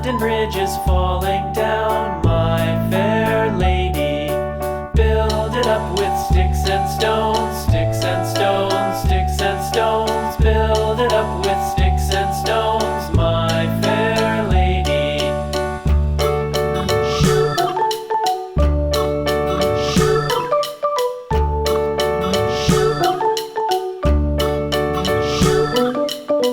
London Bridge is falling down, my fair lady. Build it up with sticks and stones, sticks and stones, sticks and stones. Build it up with sticks and stones, my fair lady.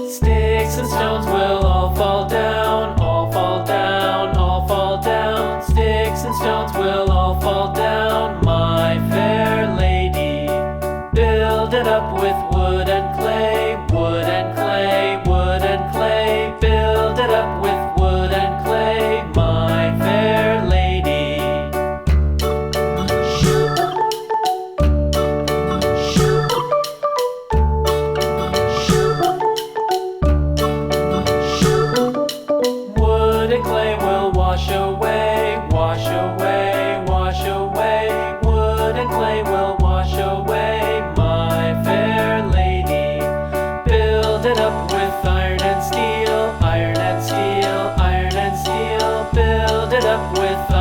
Sticks and stones will all fall down, all fall down, all fall down. Sticks and stones will all fall down, my fair lady. Build it up with wood and clay, wood and clay, wood and clay. Build it up with wood and clay, my fair lady. Wood and clay will wash away, wash away, wash away. Wood and clay will wash away, my fair lady. Build it up with iron and steel, iron and steel, iron and steel. Build it up with